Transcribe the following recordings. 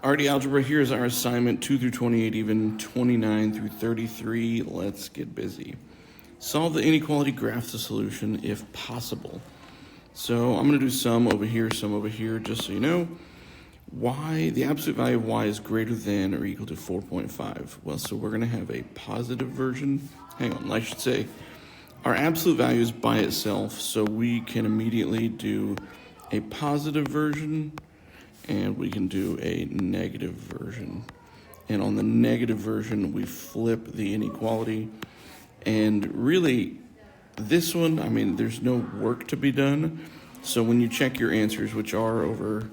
Alrighty, Algebra, here's our assignment 2 through 28, even 29 through 33. Let's get busy. Solve the inequality, graph the solution if possible. So I'm going to do some over here, just so you know. Y, the absolute value of y is greater than or equal to 4.5. Well, so we're going to have a positive version. Hang on, I should say our absolute value is by itself, so we can immediately do a positive version and we can do a negative version. And on the negative version, we flip the inequality. And really, this one, I mean, there's no work to be done. So when you check your answers, which are over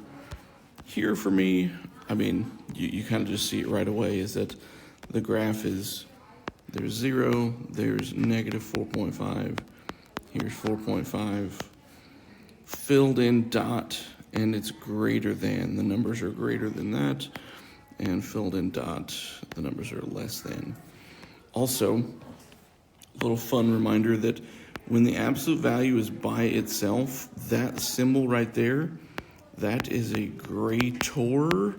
here for me, I mean, you kind of just see it right away, is that the graph is, there's 0, there's negative 4.5, here's 4.5, filled in dot, and it's greater than, the numbers are greater than that, and filled in dot, the numbers are less than. Also, a little fun reminder that when the absolute value is by itself, that symbol right there, that is a greater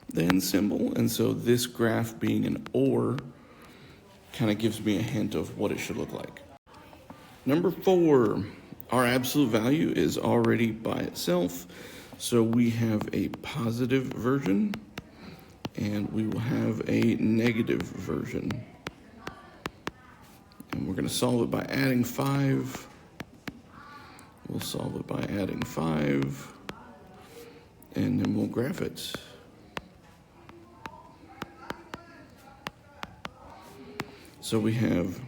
than symbol, and so this graph being an or kind of gives me a hint of what it should look like. Number 4. Our absolute value is already by itself, so we have a positive version and we will have a negative version. And we're going to solve it by adding 5. We'll solve it by adding 5, and then we'll graph it. So we have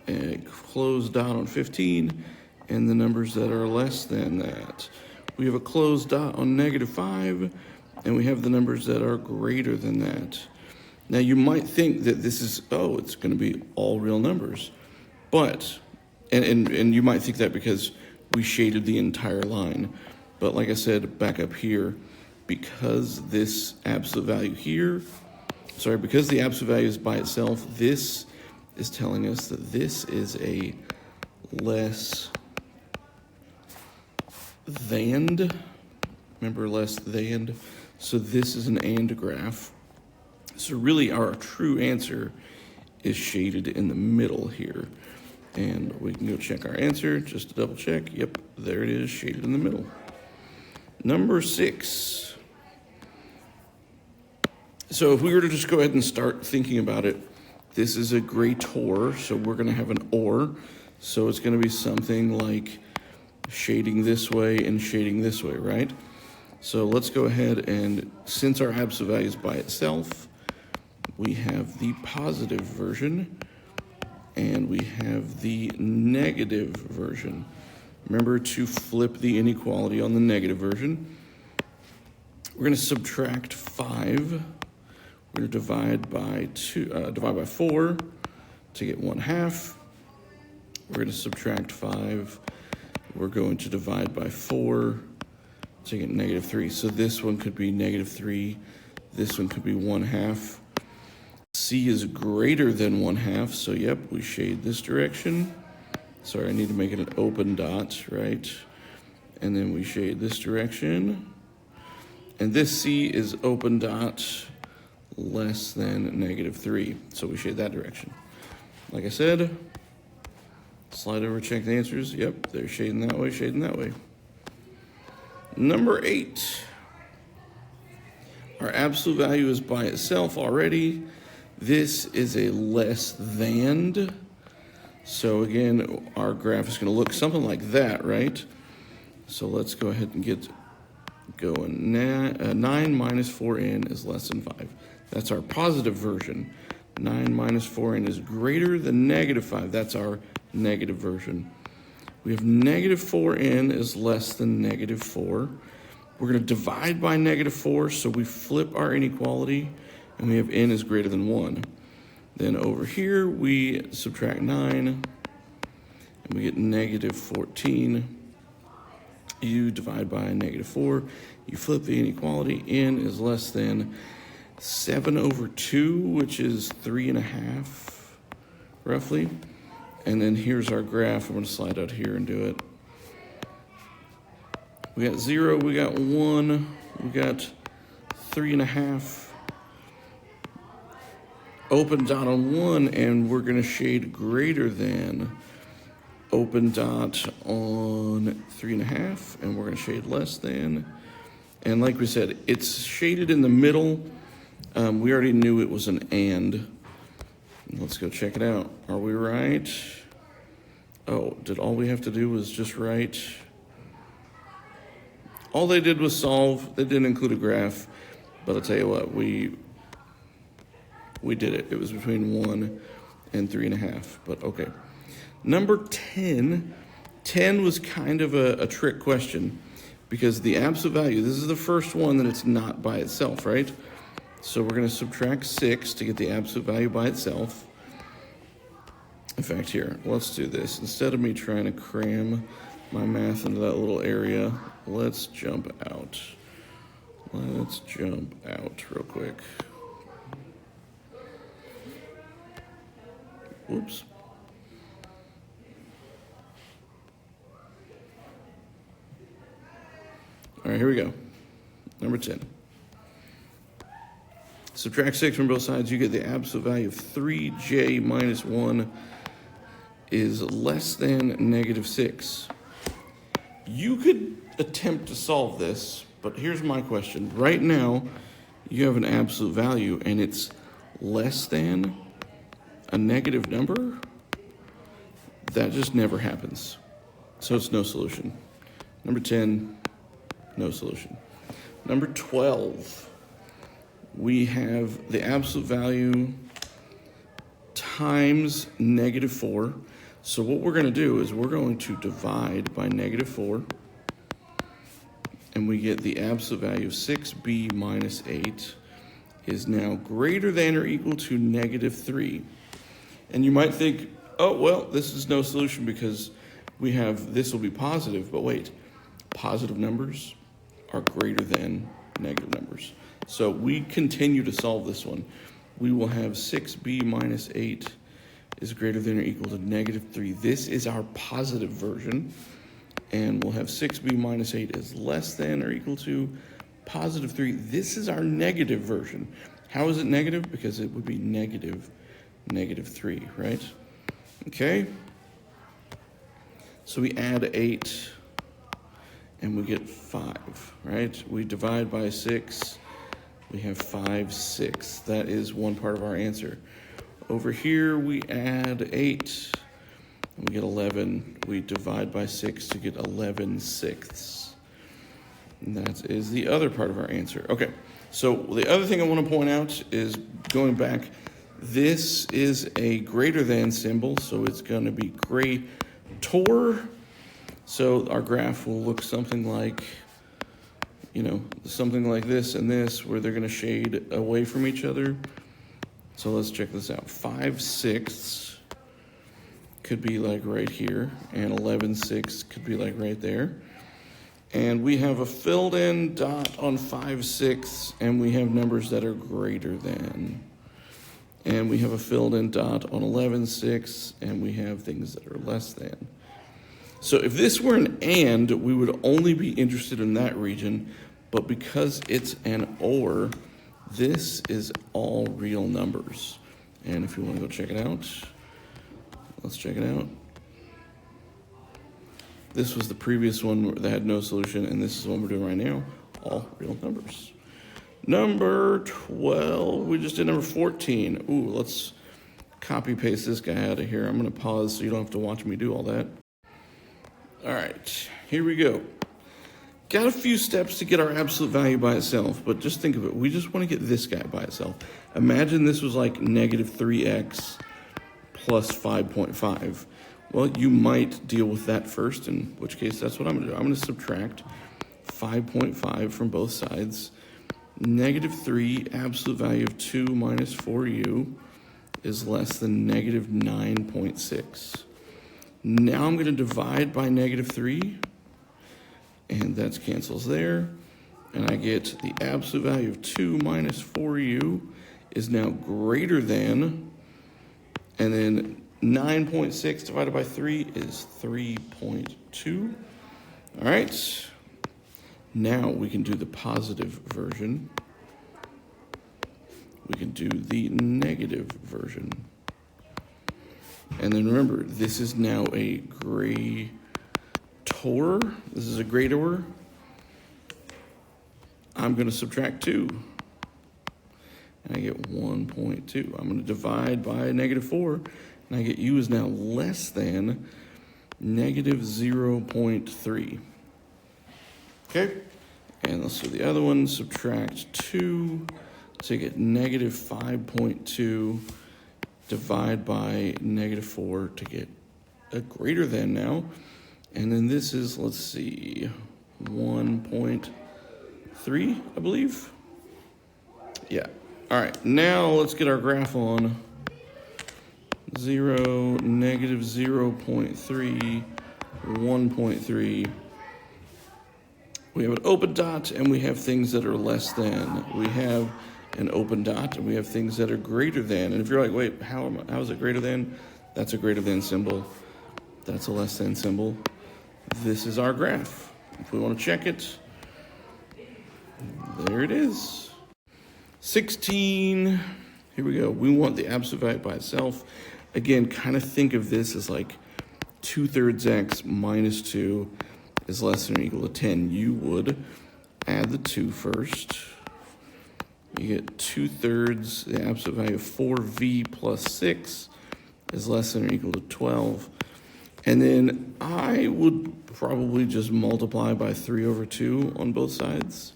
a closed dot on 15, and the numbers that are less than that. We have a closed dot on negative 5, and we have the numbers that are greater than that. Now you might think that this is, oh, it's going to be all real numbers. But, and you might think that because we shaded the entire line. But like I said, back up here, because this absolute value here, because the absolute value is by itself, this is telling us that this is a less than, remember less than, so this is an and graph. So really our true answer is shaded in the middle here. And we can go check our answer just to double check. Yep, there it is, shaded in the middle. Number 6. So if we were to just go ahead and start thinking about it, this is a greater, so we're going to have an or. So it's going to be something like shading this way and shading this way, right? So let's go ahead and, since our absolute value is by itself, we have the positive version and we have the negative version. Remember to flip the inequality on the negative version. We're going to subtract 5. We're going to divide by 4 to get 1/2. We're going to subtract 5. We're going to divide by 4 to get negative 3. So this one could be negative 3. This one could be 1/2. C is greater than 1/2. So yep, we shade this direction. Sorry, I need to make it an open dot, right? And then we shade this direction. And this C is open dot less than negative 3. So we shade that direction. Like I said, slide over, check the answers. Yep, they're shading that way, shading that way. Number 8. Our absolute value is by itself already. This is a less than. So again, our graph is going to look something like that, right? So let's go ahead and get going. 9 minus 4n is less than 5. That's our positive version. 9 minus 4n is greater than negative 5. That's our negative version. We have negative 4n is less than negative 4. We're going to divide by negative 4, so we flip our inequality, and we have n is greater than 1. Then over here, we subtract 9, and we get negative 14. You divide by negative 4, you flip the inequality, n is less than 7/2, which is 3.5, roughly. And then here's our graph. I'm going to slide out here and do it. We got 0, we got 1, we got 3.5, open dot on 1, and we're going to shade greater than, open dot on 3.5, and we're going to shade less than. And like we said, it's shaded in the middle. We already knew it was an and. Let's go check it out. Are we right? Oh, did all we have to do was just write? All they did was solve. They didn't include a graph, but I'll tell you what, we did it. It was between 1 and 3.5, but okay. Number 10. 10 was kind of a trick question because the absolute value, this is the first one that it's not by itself, right? So we're going to subtract 6 to get the absolute value by itself. In fact, here, let's do this. Instead of me trying to cram my math into that little area, let's jump out. Let's jump out real quick. Whoops. All right, here we go. Number 10. Subtract 6 from both sides, you get the absolute value of 3j minus 1 is less than negative 6. You could attempt to solve this, but here's my question. Right now, you have an absolute value, and it's less than a negative number. That just never happens. So it's no solution. Number 10, no solution. Number 12. We have the absolute value times negative 4. So what we're going to do is we're going to divide by negative 4. And we get the absolute value of 6b minus 8 is now greater than or equal to negative 3. And you might think, oh, well, this is no solution because we have this will be positive. But wait, positive numbers are greater than negative numbers. So we continue to solve this one. We will have 6b minus 8 is greater than or equal to negative 3. This is our positive version. And we'll have 6b minus 8 is less than or equal to positive 3. This is our negative version. How is it negative? Because it would be negative 3, right? Okay. So we add 8 and we get 5, right? We divide by 6. We have 5/6. That is one part of our answer. Over here, we add 8, and we get 11. We divide by 6 to get 11/6. And that is the other part of our answer. Okay, so the other thing I want to point out is going back, this is a greater than symbol, so it's going to be greater. So our graph will look something like, something like this and this, where they're going to shade away from each other. So let's check this out. 5/6 could be like right here, and 11/6 could be like right there. And we have a filled in dot on 5/6, and we have numbers that are greater than. And we have a filled in dot on 11/6, and we have things that are less than. So if this were an and, we would only be interested in that region, but because it's an or, this is all real numbers. And if you want to go check it out, let's check it out. This was the previous one that had no solution, and this is what we're doing right now, all real numbers. Number 12, we just did number 14. Ooh, let's copy paste this guy out of here. I'm going to pause so you don't have to watch me do all that. All right, here we go. Got a few steps to get our absolute value by itself, but just think of it. We just want to get this guy by itself. Imagine this was like negative 3x plus 5.5. Well, you might deal with that first, in which case that's what I'm going to do. I'm going to subtract 5.5 from both sides. Negative 3, absolute value of 2 minus 4u is less than negative 9.6. Now I'm going to divide by negative 3, and that cancels there. And I get the absolute value of 2 minus 4u is now greater than, and then 9.6 divided by 3 is 3.2. All right. Now we can do the positive version. we can do the negative version. And then remember, this is now a greater. This is a greater. I'm going to subtract 2. And I get 1.2. I'm going to divide by -4. And I get u is now less than -0.3. Okay? And let's do the other one. Subtract 2 to get -5.2. Divide by -4 to get a greater than now. And then this is, let's see, 1.3, I believe. Yeah. All right, now let's get our graph on. 0, -0.3, 1.3. We have an open dot, and we have things that are less than. We have an open dot, and we have things that are greater than. And if you're like, wait, how is it greater than? That's a greater than symbol. That's a less than symbol. This is our graph. If we want to check it, there it is. 16, here we go. We want the absolute value by itself. Again, kind of think of this as like 2/3 x minus 2 is less than or equal to 10. You would add the 2 first. You get 2/3, the absolute value of 4v plus 6 is less than or equal to 12. And then I would probably just multiply by 3/2 on both sides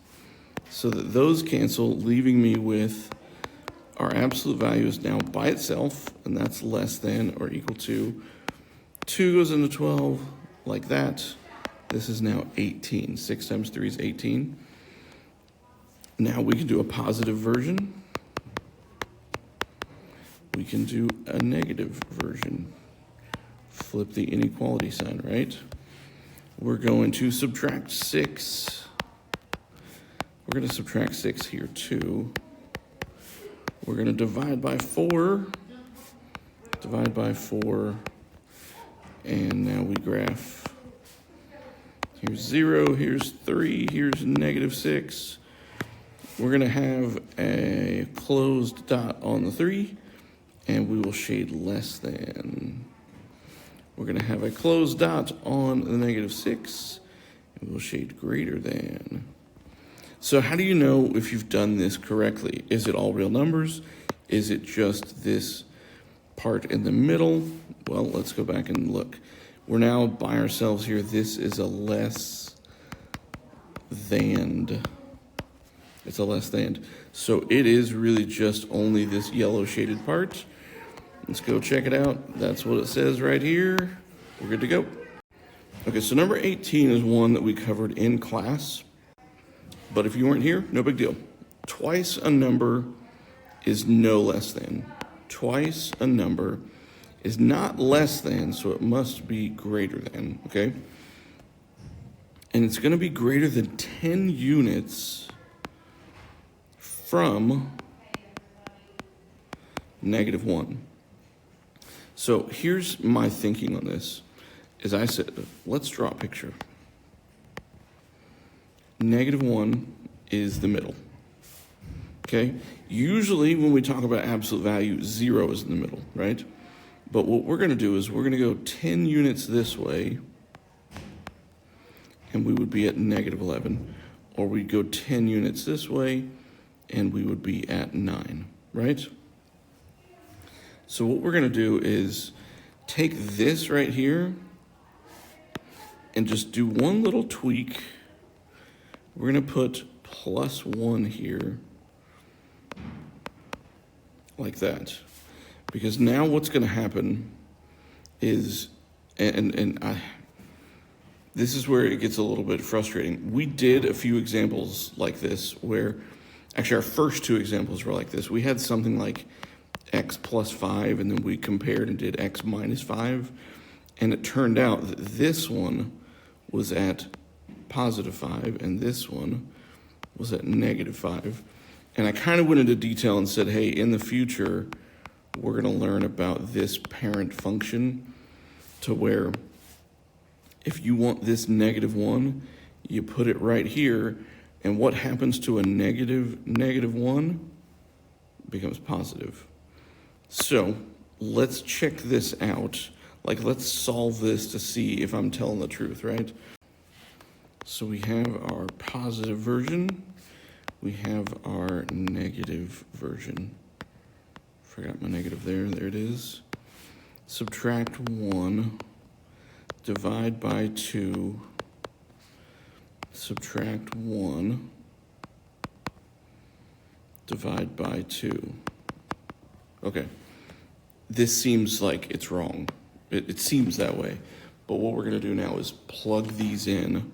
so that those cancel, leaving me with our absolute value is now by itself, and that's less than or equal to 2 goes into 12 like that. This is now 18. 6 times 3 is 18. Now we can do a positive version. We can do a negative version. Flip the inequality sign, right? We're going to subtract 6. We're going to subtract 6 here too. We're going to divide by 4. Divide by 4. And now we graph. Here's 0, here's 3, here's -6. We're going to have a closed dot on the 3, and we will shade less than. We're going to have a closed dot on the -6, and we'll shade greater than. So how do you know if you've done this correctly? Is it all real numbers? Is it just this part in the middle? Well, let's go back and look. We're now by ourselves here. This is a less than. It's a less than. So it is really just only this yellow shaded part. Let's go check it out. That's what it says right here. We're good to go. Okay, so number 18 is one that we covered in class. But if you weren't here, no big deal. Twice a number is no less than. Twice a number is not less than, so it must be greater than, okay? And it's going to be greater than 10 units from -1. So here's my thinking on this. As I said, let's draw a picture. -1 is the middle. Okay? Usually when we talk about absolute value, 0 is in the middle, right? But what we're going to do is we're going to go 10 units this way, and we would be at -11. Or we'd go 10 units this way, and we would be at 9, right? So what we're going to do is take this right here and just do one little tweak. We're going to put +1 here, like that. Because now what's going to happen is, this is where it gets a little bit frustrating. We did a few examples like this where, actually our first 2 examples were like this. We had something like x plus 5, and then we compared and did x minus 5. And it turned out that this one was at +5, and this one was at -5. And I kind of went into detail and said, hey, in the future, we're going to learn about this parent function to where if you want this -1, you put it right here. And what happens to a -1? becomes positive. So let's check this out. Like, let's solve this to see if I'm telling the truth, right? So we have our positive version. We have our negative version. Forgot my negative there. There it is. Subtract 1. Divide by 2. Subtract 1. Divide by 2. Okay. This seems like it's wrong. It seems that way. But what we're going to do now is plug these in.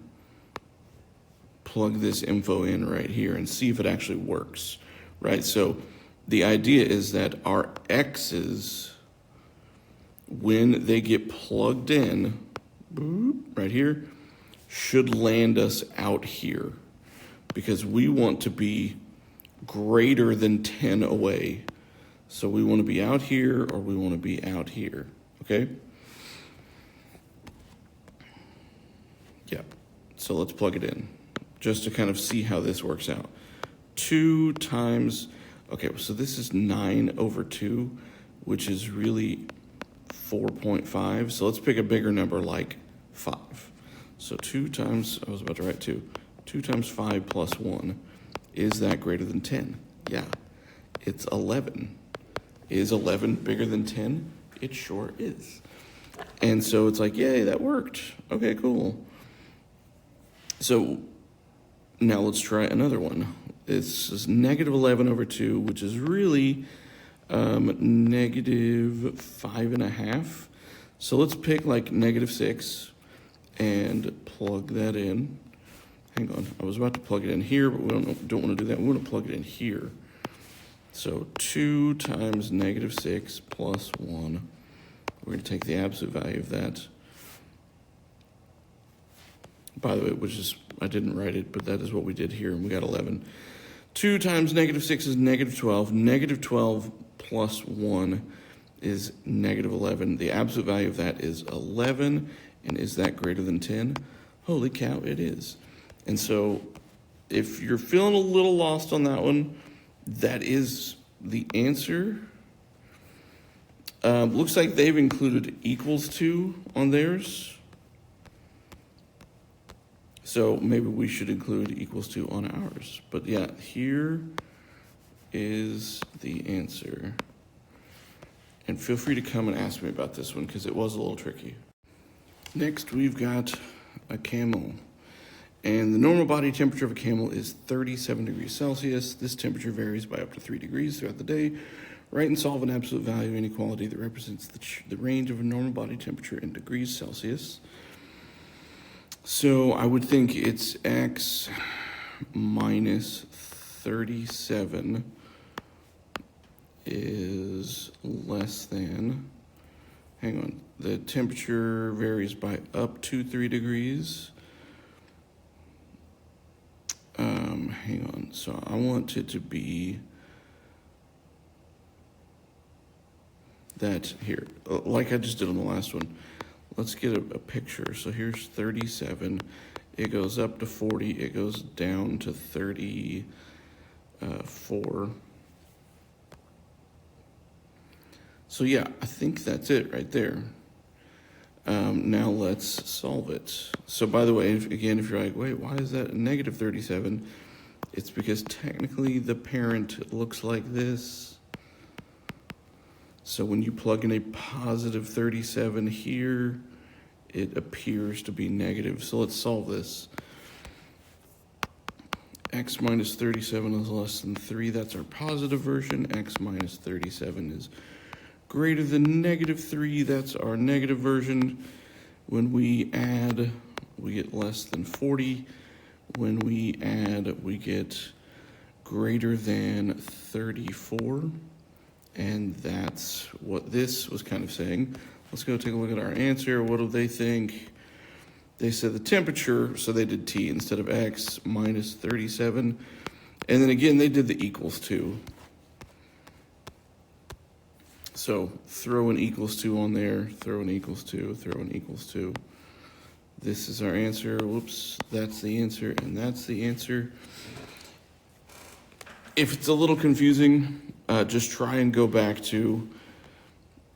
Plug this info in right here and see if it actually works, right? So the idea is that our x's, when they get plugged in, boop, right here, should land us out here because we want to be greater than 10 away. So we want to be out here or we want to be out here, okay? Yeah, so let's plug it in just to kind of see how this works out. 2 times, okay, so this is 9 over 2, which is really 4.5. So let's pick a bigger number like 5. So 2 times, I was about to write 2. 2 times 5 plus 1. Is that greater than 10? Yeah, it's 11. Is 11 bigger than 10? It sure is. And so it's like, yay, that worked. Okay, cool. So now let's try another one. This is negative 11 over 2, which is really negative 5.5. So let's pick like negative 6 and plug that in. Hang on, I was about to plug it in here, but we don't want to do that. We want to plug it in here. So 2 times negative 6 plus 1. We're going to take the absolute value of that. By the way, which is, I didn't write it, but that is what we did here, and we got 11. 2 times negative 6 is negative 12. Negative 12 plus 1 is negative 11. The absolute value of that is 11, and is that greater than 10? Holy cow, it is. And so if you're feeling a little lost on that one, that is the answer. Looks like they've included equals to on theirs. So maybe we should include equals to on ours. But yeah, here is the answer. And feel free to come and ask me about this one because it was a little tricky. Next, we've got a camel. And the normal body temperature of a camel is 37 degrees Celsius. This temperature varies by up to 3 degrees throughout the day. Write and solve an absolute value inequality that represents the range of a normal body temperature in degrees Celsius. So I would think it's x minus 37 is less than, hang on, the temperature varies by up to 3 degrees. Hang on, so I want it to be that here, like I just did on the last one. Let's get a picture. So here's 37. It goes up to 40. It goes down to 34. So yeah, I think that's it right there. Now let's solve it. So by the way, again, if you're like, wait, why is that a negative 37? It's because technically the parent looks like this. So when you plug in a positive 37 here, it appears to be negative. So let's solve this. X minus 37 is less than 3. That's our positive version. X minus 37 is greater than negative 3. That's our negative version. When we add, we get less than 40. When we add, we get greater than 34. And that's what this was kind of saying. Let's go take a look at our answer. What do they think? They said the temperature, so they did T instead of X, minus 37. And then again, they did the equals to. So throw an equals to on there, throw an equals to, throw an equals to. This is our answer. Whoops, that's the answer, and that's the answer. If it's a little confusing, just try and go back to,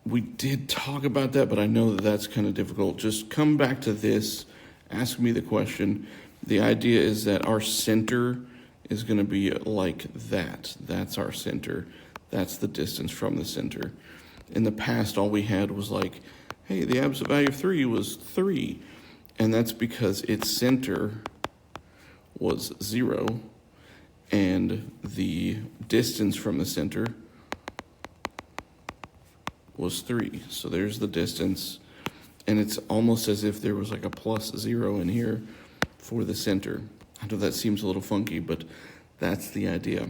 we did talk about that, but I know that that's kind of difficult. Just come back to this, ask me the question. The idea is that our center is going to be like that. That's our center. That's the distance from the center. In the past, all we had was like, hey, the absolute value of 3 was 3. And that's because its center was 0. And the distance from the center was 3. So there's the distance. And it's almost as if there was like a plus 0 in here for the center. I know that seems a little funky, but that's the idea.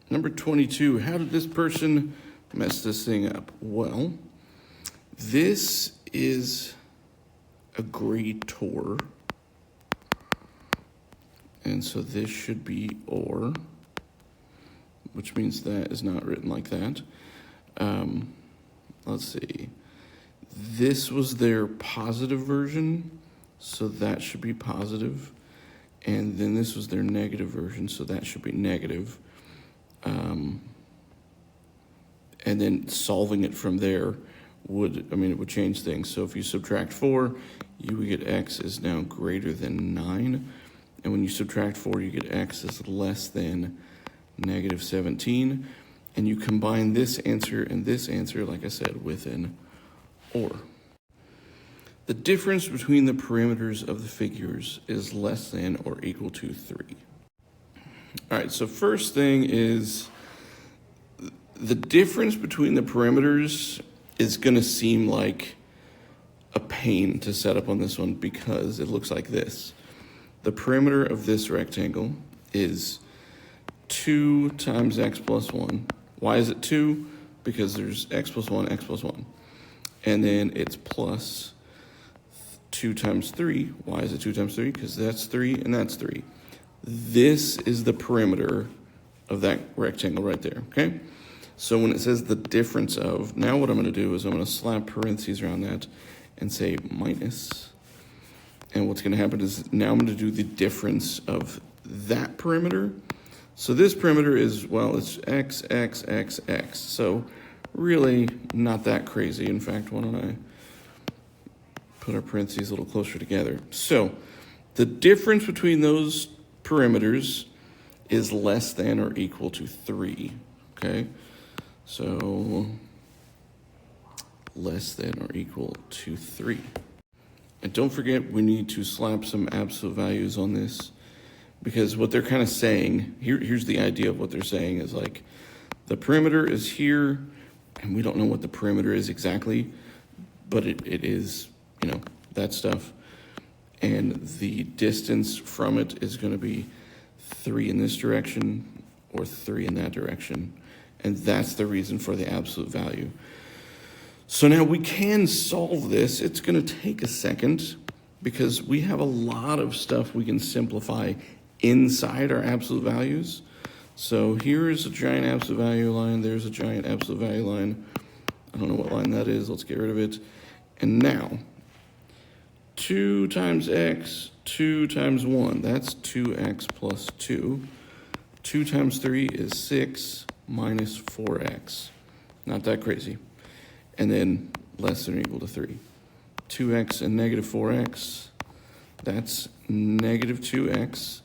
Number 22, how did this person mess this thing up? Well, this is a greater. And so this should be or, which means that is not written like that. Let's see. This was their positive version, so that should be positive. And then this was their negative version, so that should be negative. And then solving it from there it would change things. So if you subtract 4, you would get x is now greater than 9. And when you subtract 4, you get x is less than negative 17. And you combine this answer and this answer, like I said, with an or. The difference between the parameters of the figures is less than or equal to 3. All right, so first thing is the difference between the parameters is going to seem like a pain to set up on this one because it looks like this. The perimeter of this rectangle is 2 times x plus 1. Why is it 2? Because there's x plus 1, x plus 1. And then it's plus 2 times 3. Why is it 2 times 3? Because that's 3 and that's 3. This is the perimeter of that rectangle right there, okay? So when it says the difference of, now what I'm going to do is I'm going to slap parentheses around that and say minus. And what's going to happen is now I'm going to do the difference of that perimeter. So this perimeter is, well, it's x, x, x, x. So really not that crazy. In fact, why don't I put our parentheses a little closer together. So the difference between those perimeters is less than or equal to 3, okay? So less than or equal to 3. And don't forget, we need to slap some absolute values on this because what they're kind of saying, here's the idea of what they're saying is like the perimeter is here and we don't know what the perimeter is exactly, but it is, that stuff. And the distance from it is going to be 3 in this direction or 3 in that direction. And that's the reason for the absolute value. So now we can solve this. It's going to take a second because we have a lot of stuff we can simplify inside our absolute values. So here is a giant absolute value line. There's a giant absolute value line. I don't know what line that is. Let's get rid of it. And now 2 times x, 2 times 1, that's 2x plus 2. 2 times 3 is 6 minus 4x. Not that crazy. And then less than or equal to 3. 2x and negative 4x, that's negative 2x.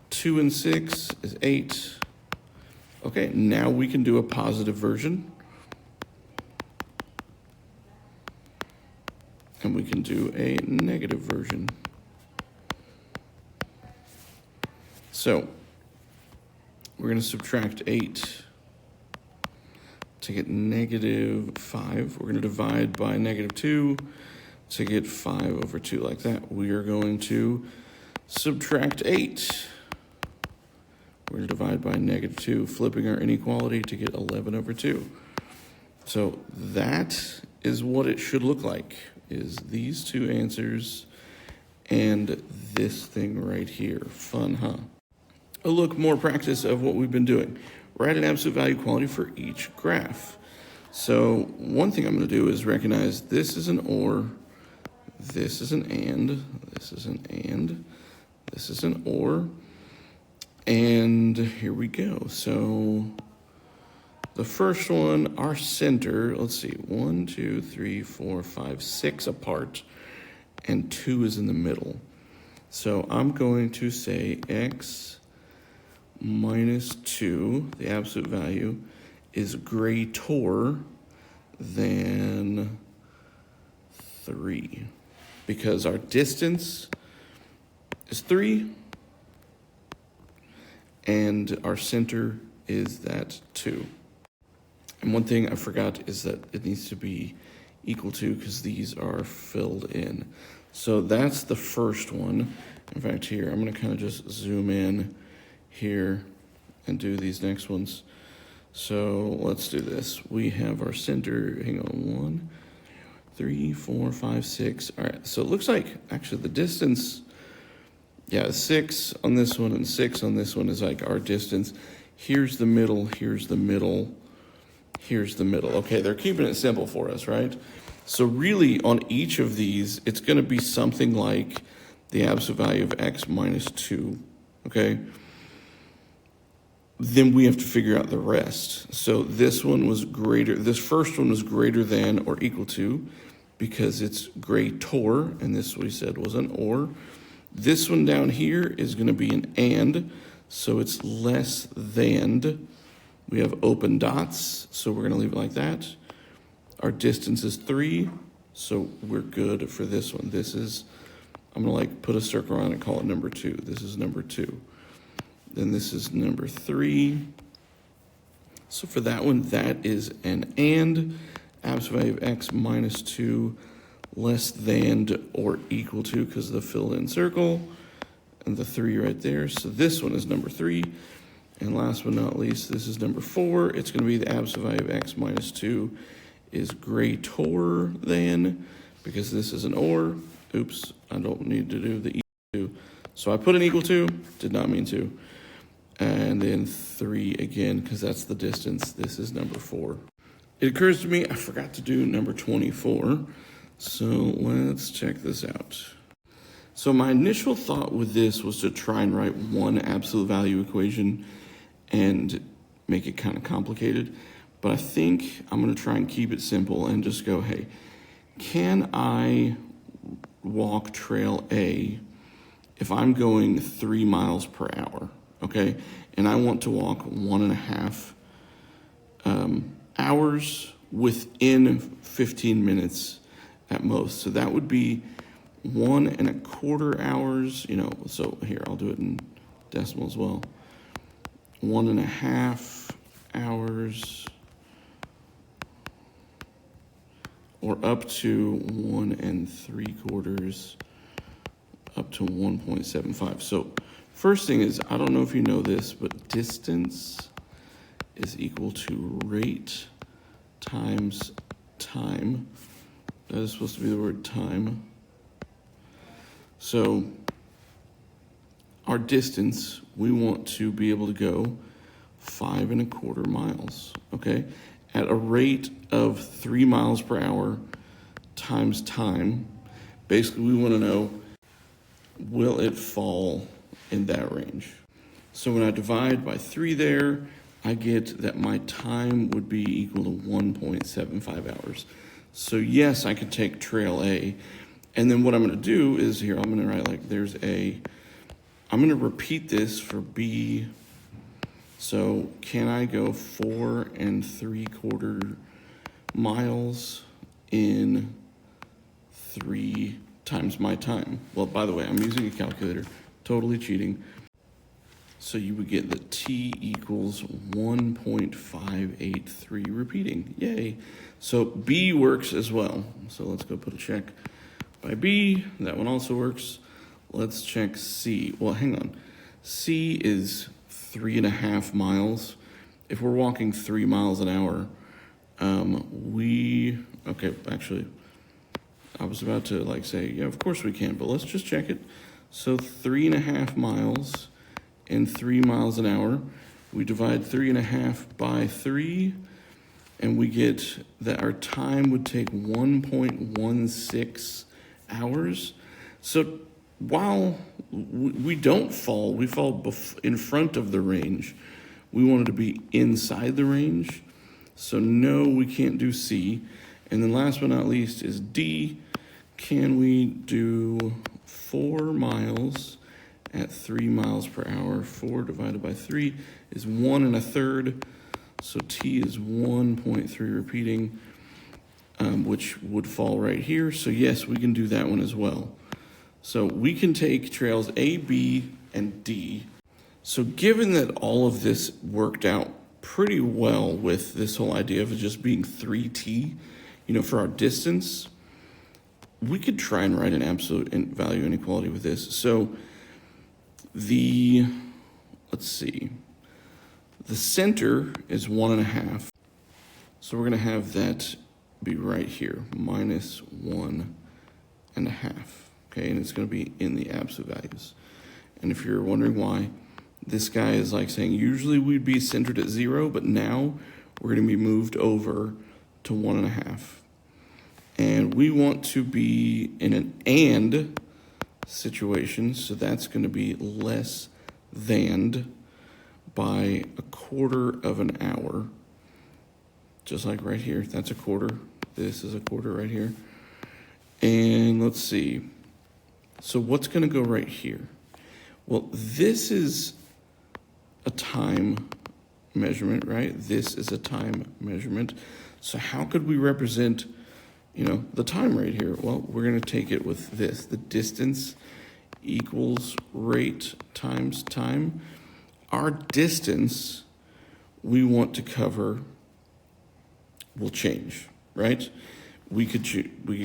2 and 6 is 8. Okay, now we can do a positive version. And we can do a negative version. So we're going to subtract 8 to get negative 5. We're going to divide by negative 2 to get 5 over 2 like that. We are going to subtract 8. We're going to divide by negative 2, flipping our inequality to get 11 over 2. So that is what it should look like, is these two answers and this thing right here. Fun, huh? A look, more practice of what we've been doing. Write an absolute value quantity for each graph. So one thing I'm going to do is recognize this is an or, this is an and, this is an and, this is an or, and here we go. So The first one, our center, let's see, 1, 2, 3, 4, 5, 6 apart, and 2 is in the middle. So I'm going to say x minus 2, the absolute value, is greater than 3, because our distance is 3, and our center is that 2. And one thing I forgot is that it needs to be equal to, because these are filled in. So that's the first one. In fact, here, I'm going to kind of just zoom in here and do these next ones. So let's do this. We have our center, hang on, 1, 3, 4, 5, 6. All right, so it looks like actually the distance, yeah, 6 on this one and 6 on this one is like our distance. Here's the middle, here's the middle, here's the middle. Okay, they're keeping it simple for us, right? So really on each of these, it's going to be something like the absolute value of x minus 2, okay? Then we have to figure out the rest. So this one was greater, this first one was greater than or equal to, because it's greater, and this we said was an or. This one down here is going to be an and, so it's less than. We have open dots, so we're going to leave it like that. Our distance is 3, so we're good for this one. This is, I'm going to like put a circle around it and call it number 2. This is number 2. Then this is number 3. So for that one, that is an and. Absolute value of x minus 2 less than or equal to, because of the filled in circle, and the 3 right there. So this one is number 3. And last but not least, this is number 4. It's going to be the absolute value of x minus 2 is greater than, because this is an or. Oops, I don't need to do the equal to. So I put an equal to, did not mean to. And then 3 again, because that's the distance. This is number 4. It occurs to me I forgot to do number 24. So let's check this out. So my initial thought with this was to try and write one absolute value equation and make it kind of complicated. But I think I'm going to try and keep it simple and just go, hey, can I walk trail A if I'm going 3 miles per hour, okay? And I want to walk 1.5 hours within 15 minutes at most. So that would be 1.25 hours, you know, so here, I'll do it in decimal as well. 1.5 hours, or up to 1.75, up to 1.75. So first thing is, I don't know if you know this, but distance is equal to rate times time. That is supposed to be the word time. So our distance, we want to be able to go 5.25 miles, okay? At a rate of 3 miles per hour times time. Basically, we want to know, will it fall in that range? So when I divide by 3 there, I get that my time would be equal to 1.75 hours. So yes, I could take trail A. And then what I'm going to do is here, I'm going to write like there's A. I'm going to repeat this for B. So can I go 4.75 miles in 3 times my time? Well, by the way, I'm using a calculator, totally cheating. So you would get that T equals 1.583 repeating. Yay. So B works as well. So let's go put a check by B. That one also works. Let's check C. Well, hang on. C is 3.5 miles. If we're walking 3 miles an hour, okay, actually, I was about to like say, yeah, of course we can, but let's just check it. So 3.5 miles in 3 miles an hour. We divide 3.5 by 3, and we get that our time would take 1.16 hours. So while we don't fall, we fall in front of the range. We want it to be inside the range. So no, we can't do C. And then last but not least is D. Can we do 4 miles at 3 miles per hour? 4 divided by 3 is 1 1/3. So T is 1.3 repeating, which would fall right here. So yes, we can do that one as well. So we can take trails A, B, and D. So given that all of this worked out pretty well with this whole idea of it just being 3T, for our distance, we could try and write an absolute value inequality with this. So let's see, the center is 1.5. So we're gonna have that be right here, minus 1.5. Okay, and it's gonna be in the absolute values. And if you're wondering why, this guy is like saying usually we'd be centered at 0, but now we're gonna be moved over to 1.5. And we want to be in an and situation, so that's gonna be less than by 1/4 of an hour. Just like right here, that's 1/4. This is 1/4 right here. And let's see. So what's gonna go right here? Well, this is a time measurement, right? This is a time measurement. So how could we represent, the time right here? Well, we're gonna take it with this. The distance equals rate times time. Our distance we want to cover will change, right? We could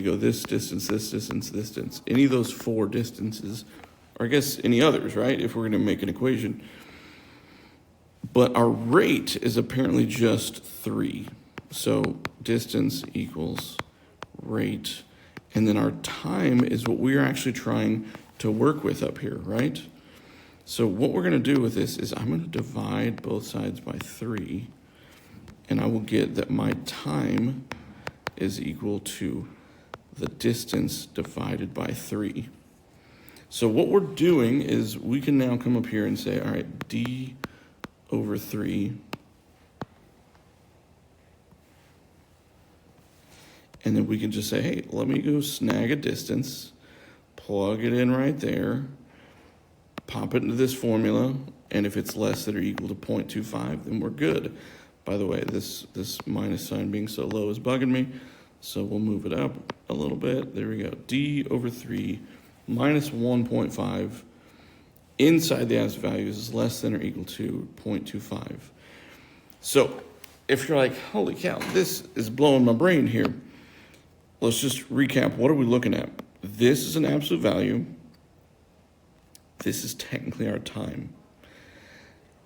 go this distance, this distance, this distance. Any of those 4 distances, or I guess any others, right? If we're gonna make an equation. But our rate is apparently just 3. So distance equals rate. And then our time is what we're actually trying to work with up here, right? So what we're gonna do with this is I'm gonna divide both sides by 3, and I will get that my time is equal to the distance divided by 3. So what we're doing is we can now come up here and say, all right, D over 3. And then we can just say, hey, let me go snag a distance, plug it in right there, pop it into this formula, and if it's less than or equal to 0.25, then we're good. By the way, this minus sign being so low is bugging me, so we'll move it up a little bit. There we go. D over 3 minus 1.5 inside the absolute values is less than or equal to 0.25. So if you're like, holy cow, this is blowing my brain here, let's just recap. What are we looking at? This is an absolute value. This is technically our time.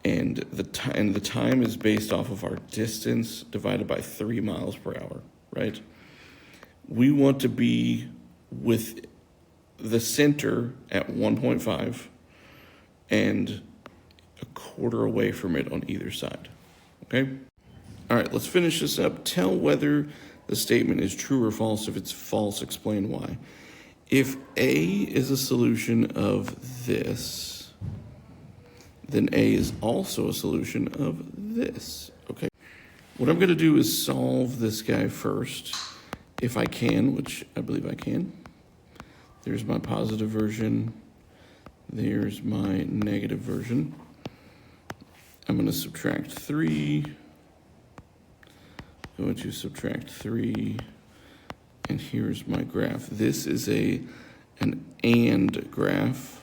And the time is based off of our distance divided by 3 miles per hour, right? We want to be with the center at 1.5 and 1/4 away from it on either side, okay? All right, let's finish this up. Tell whether the statement is true or false. If it's false, explain why. If A is a solution of this, then A is also a solution of this, okay? What I'm gonna do is solve this guy first, if I can, which I believe I can. There's my positive version. There's my negative version. I'm gonna subtract 3. Going to subtract 3, and here's my graph. This is an AND graph.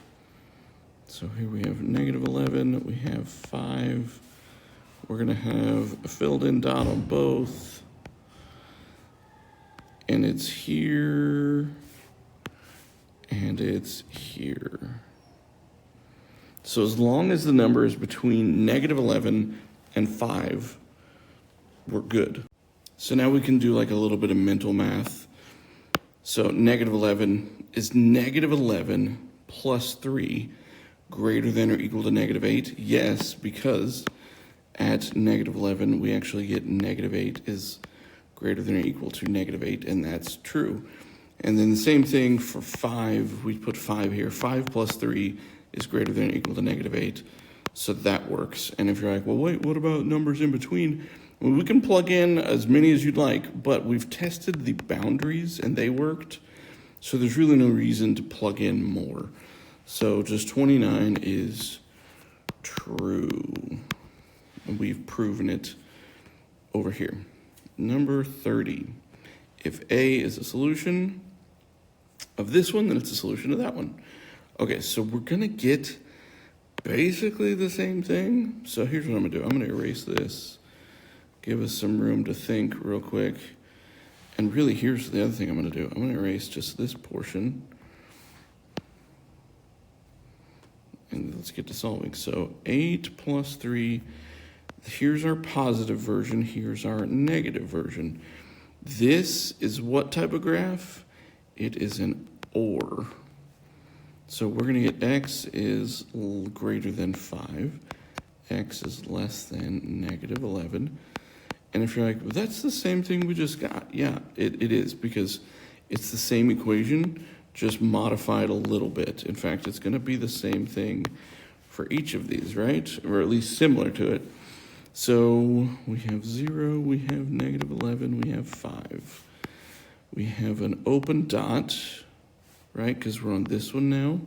So here we have -11, we have 5. We're gonna have a filled in dot on both, and it's here, and it's here. So as long as the number is between -11 and 5, we're good. So now we can do like a little bit of mental math. So -11 is -11 plus 3 greater than or equal to -8? Yes, because at -11 we actually get -8 is greater than or equal to -8, and that's true. And then the same thing for 5, we put 5 here. 5 plus 3 is greater than or equal to -8, so that works. And if you're like, well, wait, what about numbers in between? I mean, we can plug in as many as you'd like, but we've tested the boundaries and they worked. So there's really no reason to plug in more. So just 29 is true. And we've proven it over here. Number 30. If A is a solution of this one, then it's a solution of that one. Okay, so we're gonna get basically the same thing. So here's what I'm gonna do. I'm gonna erase this, give us some room to think real quick. And really, here's the other thing I'm gonna do. I'm gonna erase just this portion. And let's get to solving. So 8 plus 3, here's our positive version, here's our negative version. This is what type of graph? It is an OR. So we're gonna get x is greater than 5, x is less than negative 11. And if you're like, well, that's the same thing we just got. Yeah, it is, because it's the same equation, just modified a little bit. In fact, it's gonna be the same thing for each of these, right? Or at least similar to it. So we have 0, we have negative 11, we have 5. We have an open dot, right? Because we're on this one now.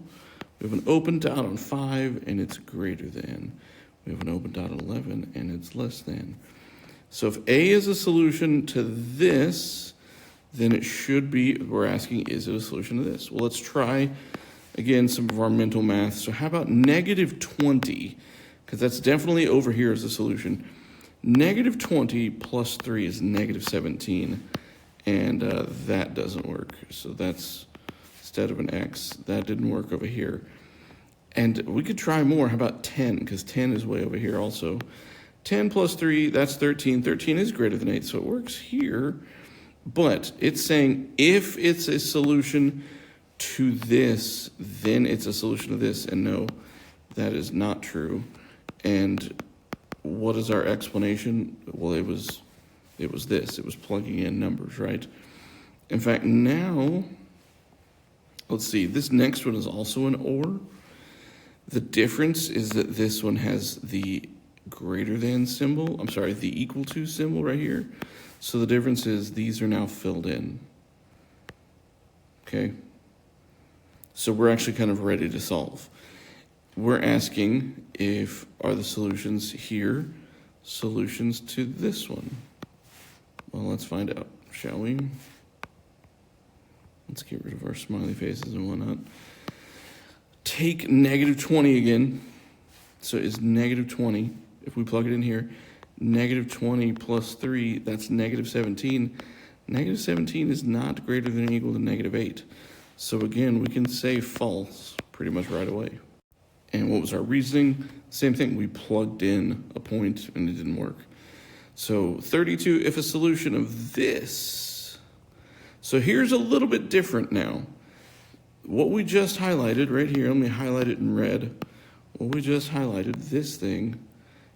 We have an open dot on 5 and it's greater than. We have an open dot on 11 and it's less than. So if A is a solution to this, then it should be, we're asking, is it a solution to this? Well, let's try, again, some of our mental math. So how about negative 20? Because that's definitely over here as a solution. Negative 20 plus 3 is negative 17, and that doesn't work. So that's, instead of an x, that didn't work over here. And we could try more. How about 10? Because 10 is way over here also. 10 plus 3, that's 13. 13 is greater than 8, so it works here. But it's saying if it's a solution to this, then it's a solution to this. And no, that is not true. And what is our explanation? Well, it was this. It was plugging in numbers, right? In fact, now, let's see. This next one is also an OR. The difference is that this one has the greater than symbol. I'm sorry, the equal to symbol right here. So the difference is these are now filled in. Okay? So we're actually kind of ready to solve. We're asking if are the solutions here solutions to this one? Well, let's find out, shall we? Let's get rid of our smiley faces and whatnot. Take negative 20 again. So it's negative 20. If we plug it in here, negative 20 plus 3, that's negative 17. Negative 17 is not greater than or equal to negative 8. So again, we can say false pretty much right away. And what was our reasoning? Same thing, we plugged in a point and it didn't work. So 32, if a solution of this. So here's a little bit different now. What we just highlighted right here, let me highlight it in red. What we just highlighted, this thing,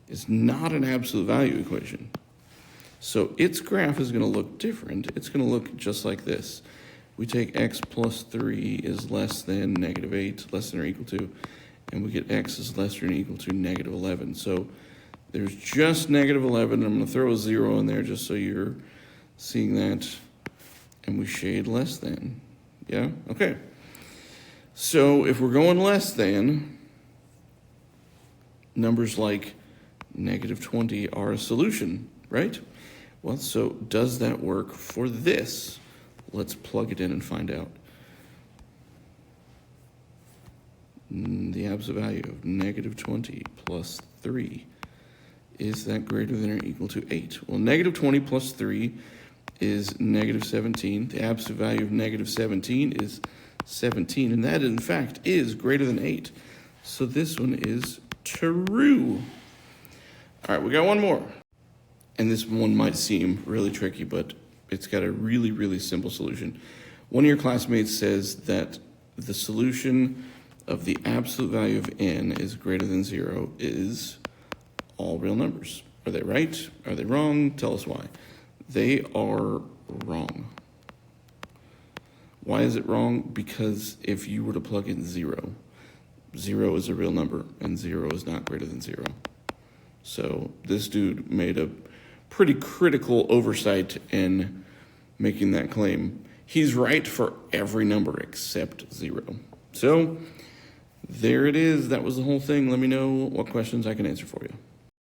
is not an absolute value equation. So its graph is going to look different. It's going to look just like this. We take x plus 3 is less than negative 8, less than or equal to, and we get x is less than or equal to negative 11. So there's just negative 11. I'm going to throw a 0 in there just so you're seeing that. And we shade less than. Yeah? Okay. So if we're going less than, numbers like negative 20 are a solution, right? Well, so does that work for this? Let's plug it in and find out. The absolute value of negative 20 plus 3, is that greater than or equal to 8? Well, negative 20 plus 3 is negative 17. The absolute value of negative 17 is 17, and that in fact is greater than 8. So this one is true. All right, we got one more. And this one might seem really tricky, but it's got a really, really simple solution. One of your classmates says that the solution of the absolute value of n is greater than 0 is all real numbers. Are they right? Are they wrong? Tell us why. They are wrong. Why is it wrong? Because if you were to plug in 0, 0 is a real number, and 0 is not greater than 0. So this dude made a pretty critical oversight in making that claim. He's right for every number except 0. So there it is. That was the whole thing. Let me know what questions I can answer for you.